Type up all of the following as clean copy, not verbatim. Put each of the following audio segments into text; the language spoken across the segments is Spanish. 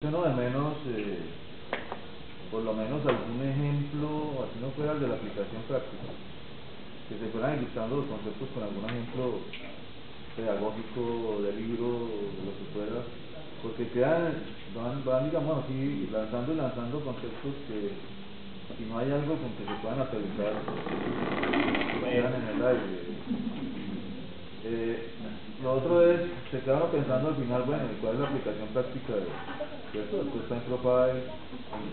No de menos, por lo menos algún ejemplo, así no fuera el de la aplicación práctica, que se fueran ilustrando los conceptos con algún ejemplo pedagógico de libro, de lo que fuera, porque van digamos así, lanzando y lanzando conceptos que, si no hay algo con que se puedan aterrizar, quedan en el aire. Lo otro es, se queda uno pensando al final, bueno, ¿cuál es la aplicación práctica de esto? Esto está en Profile,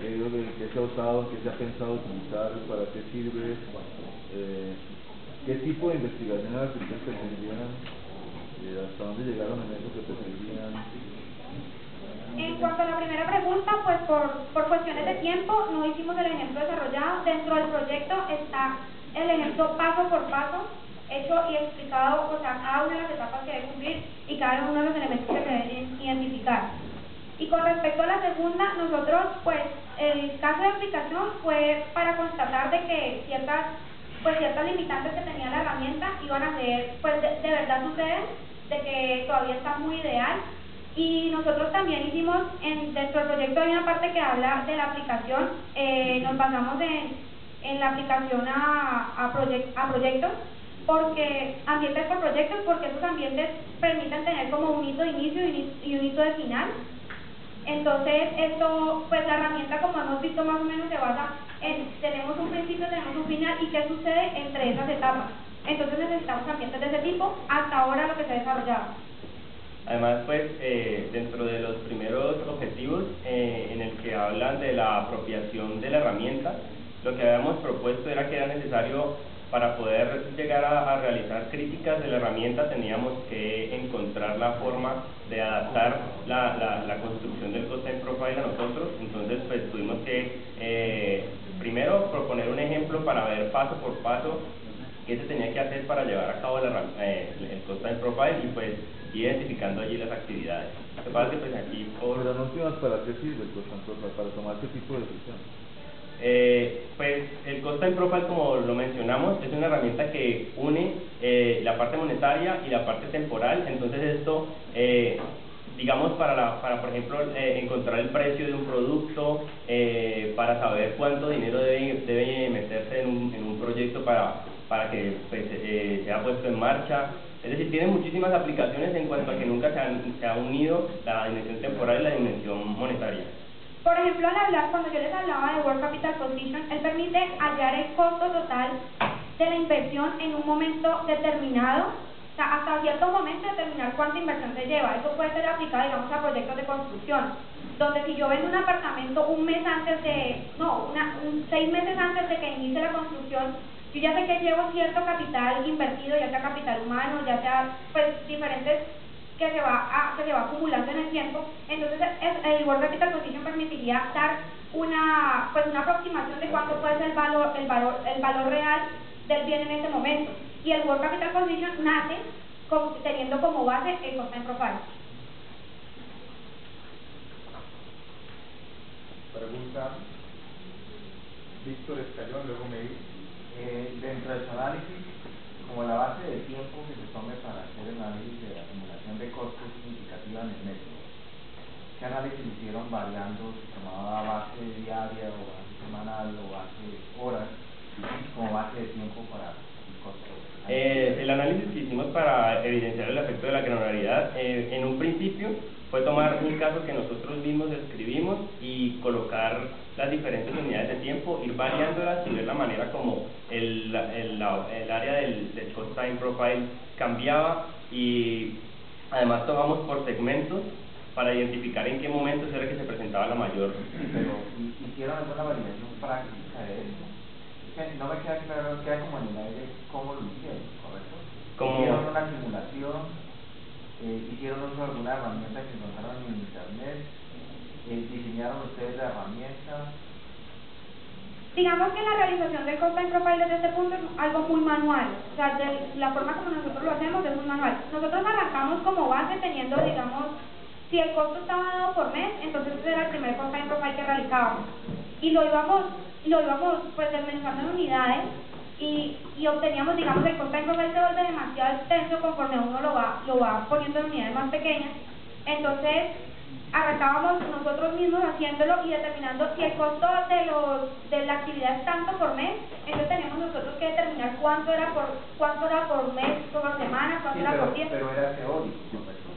en qué se ha usado, en qué se ha pensado utilizar, para qué sirve, qué tipo de investigación era la que ustedes pretendían, hasta dónde llegaron en eso que pretendían. En cuanto a la primera pregunta, pues por cuestiones de tiempo no hicimos el ejemplo desarrollado. Dentro del proyecto está el ejemplo paso por paso, hecho y explicado, o sea, cada una de las etapas que debe cumplir y cada uno de los elementos que se deben identificar. Y con respecto a la segunda, nosotros, pues, el caso de aplicación fue para constatar de que ciertas limitantes que tenía la herramienta iban a ser, pues, de verdad suceden, de que todavía está muy ideal. Y nosotros también hicimos, dentro del proyecto hay una parte que habla de la aplicación, nos basamos en la aplicación a proyectos, porque ambientes por proyectos, porque esos ambientes permiten tener como un hito de inicio y un hito de final. Entonces, esto, pues la herramienta, como hemos visto, más o menos se basa en, tenemos un principio, tenemos un final, y qué sucede entre esas etapas. Entonces necesitamos ambientes de ese tipo, hasta ahora lo que se ha desarrollado. Además, pues, dentro de los primeros objetivos en el que hablan de la apropiación de la herramienta, lo que habíamos propuesto era que era necesario, para poder llegar a realizar críticas de la herramienta, teníamos que encontrar la forma de adaptar la construcción del Cosine Profile a nosotros. Entonces, pues, tuvimos que primero proponer un ejemplo para ver paso por paso qué se tenía que hacer para llevar a cabo el Cosine Profile, y pues identificando allí las actividades. Lo que pasa es que pues aquí Pero no últimas, ¿para qué sirve el Cosine Profile? ¿Para tomar qué tipo de decisión? Pues el Cosine Profile, como lo mencionamos, es una herramienta que une la parte monetaria y la parte temporal. Entonces esto, digamos, para por ejemplo, encontrar el precio de un producto, para saber cuánto dinero debe meterse en un proyecto para que pues, sea puesto en marcha. Es decir, tiene muchísimas aplicaciones en cuanto a que nunca se ha unido la dimensión temporal y la dimensión monetaria. Por ejemplo, cuando yo les hablaba de Working Capital Position, él permite hallar el costo total de la inversión en un momento determinado, o sea, hasta cierto momento determinar cuánta inversión se lleva. Eso puede ser aplicado, digamos, a proyectos de construcción, donde si yo vendo un apartamento un mes antes de, no, 6 meses antes de que inicie la construcción, yo ya sé que llevo cierto capital invertido, ya sea capital humano, ya sea, pues, diferentes que se va acumulando en el tiempo. Entonces el Working Capital Position permitiría dar una aproximación de cuánto puede ser el valor real del bien en ese momento. Y el Working Capital Position nace teniendo como base el Cosine Profile. Pregunta Víctor Escayón, luego me dentro de su análisis, como la base de tiempo que se tome para hacer el análisis de acumulación de costos significativa en el método, ¿qué análisis hicieron variando si tomaba base diaria o base semanal o base horas como base de tiempo para el costo? El análisis que hicimos para evidenciar el efecto de la granularidad, en un principio, fue tomar un caso que nosotros mismos escribimos y colocar las diferentes unidades de tiempo, ir variándolas y ver la manera como el área del Cosine Profile cambiaba, y además tomamos por segmentos para identificar en qué momentos era que se presentaba la mayor. Pero hicieron alguna validación práctica de eso. No me queda claro, queda como en el aire cómo lo hicieron, ¿correcto? Hicieron una simulación, hicieron uso de alguna herramienta que encontraron en internet, diseñaron ustedes la herramienta. Digamos que la realización del Cosine Profile desde este punto es algo muy manual, o sea, la forma como nosotros lo hacemos es muy manual. Nosotros arrancamos como base teniendo, digamos, si el costo estaba dado por mes, entonces ese era el primer Cosine Profile que realizábamos. Y lo íbamos pues desmenuzando en unidades, y obteníamos, digamos, el Cosine Profile se vuelve demasiado extenso conforme uno lo va poniendo en unidades más pequeñas. Entonces, arrancábamos nosotros mismos haciéndolo y determinando si el costo de la actividad es tanto por mes, entonces teníamos nosotros que determinar cuánto era por mes, por semana, cuánto Sí, era por tiempo. pero era teórico, ¿correcto?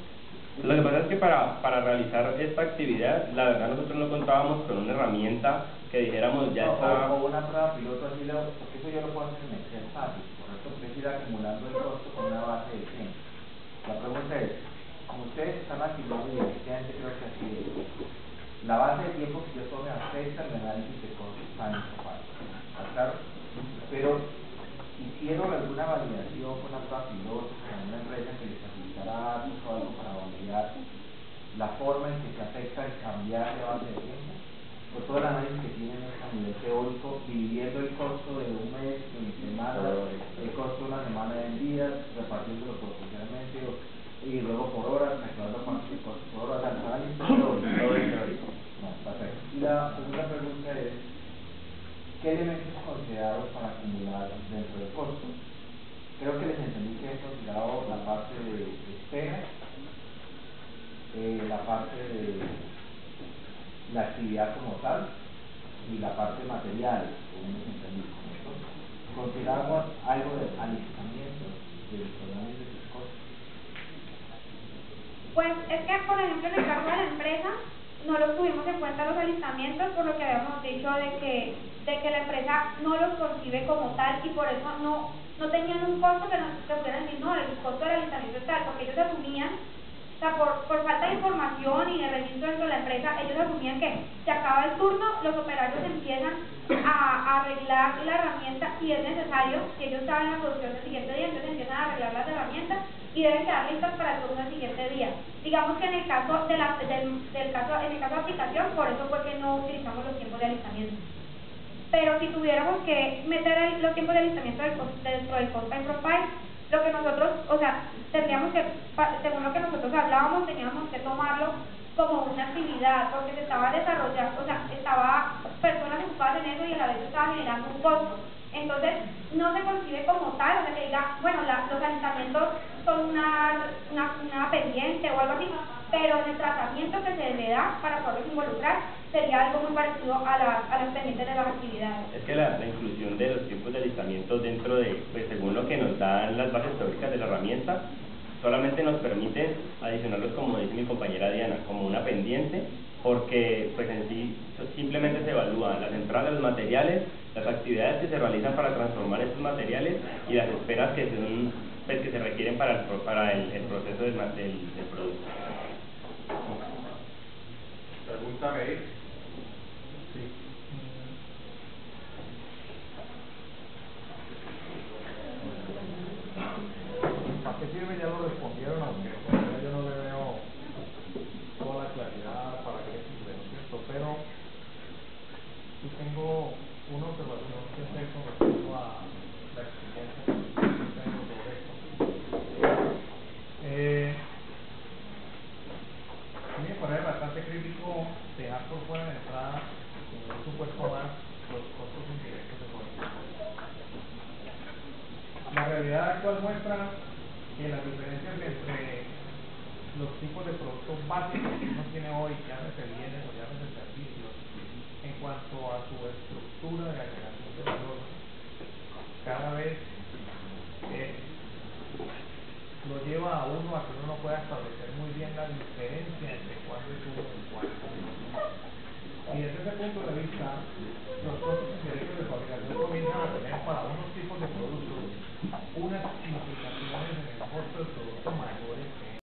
Lo que pasa es que para realizar esta actividad, la verdad nosotros no contábamos con una herramienta que dijéramos ya está... O una prueba piloto así, porque eso yo lo puedo hacer en Excel fácil, ¿correcto? Porque es ir acumulando el costo con una base de tiempo. La pregunta es, como ustedes están activando y efectivamente creo que así es, la base de tiempo que yo tome afecta el análisis de costos time profile, ¿está claro? Pero hicieron alguna validación con una prueba piloto, con una empresa que les facilitará datos o algo para validar la forma en que se afecta el cambiar de base de tiempo. Por todo el análisis que tienen es a nivel teórico, dividiendo el costo de un mes en semanas, el costo de una semana en días, repartiéndolo proporcionalmente y luego por horas, calculando cuánto es el costo por hora, el análisis teórico. No, perfecto. Y la segunda pregunta es, ¿qué elementos considerados para acumular dentro del costo? Creo que les entendí que he considerado la parte de espera, la parte de la actividad como tal y la parte material, según hemos entendido. Consideramos algo de alistamiento del análisis de sus costos. Pues es que, por ejemplo, en el caso de la empresa, no los tuvimos en cuenta los alistamientos, por lo que habíamos dicho de que la empresa no los concibe como tal y por eso no tenían un costo que nos pudieran decir, no, el costo del alistamiento es tal, porque ellos asumían, o sea, por falta de información y de registro dentro de la empresa, ellos asumían que se acaba el turno, los operarios empiezan a arreglar la herramienta si es necesario, si ellos saben la producción del siguiente día, entonces empiezan a arreglar las herramientas y deben quedar listas para el turno del siguiente día. Digamos que en el caso de en el caso de aplicación, por eso fue que no utilizamos los tiempos de alistamiento. Pero si tuviéramos que meter los tiempos de alistamiento dentro del cost time profile, lo que nosotros, o sea, tendríamos que, según lo que nosotros hablábamos, teníamos que tomarlo como una actividad, porque se estaba desarrollando, o sea, estaba personas ocupadas en eso y a la vez se estaba generando un costo. Entonces, no se concibe como tal, o sea, que diga, bueno, los alistamientos son una pendiente o algo así, pero el tratamiento que se le da para poderlos involucrar sería algo muy parecido a las pendientes de las actividades. Es que la inclusión de los tiempos de alistamiento dentro de, pues según lo que nos dan las bases teóricas de la herramienta, solamente nos permite adicionarlos, como dice mi compañera Diana, como una pendiente, porque pues en sí simplemente se evalúan las entradas de los materiales, las actividades que se realizan para transformar estos materiales y las esperas que se requieren para el proceso del producto. Pregunta, Meir. Sí. ¿Para qué sirve? Ya lo respondieron, aunque todavía yo no le veo toda la claridad para qué sirve, ¿no es cierto? Pero sí tengo una observación que hacer con respecto a la experiencia que tengo sobre esto. A mí me parece bastante crítico dejar por fuera de entrada, como un supuesto más, los costos indirectos de fabricación. La realidad actual muestra que las diferencias entre los tipos de productos básicos que uno tiene hoy, llámese bienes o llámese servicios, en cuanto a su estructura de agregación de valor, cada vez lo lleva a uno a que uno no pueda establecer muy bien la diferencia entre cuándo es uno y cuándo es otro. Y desde ese punto de vista,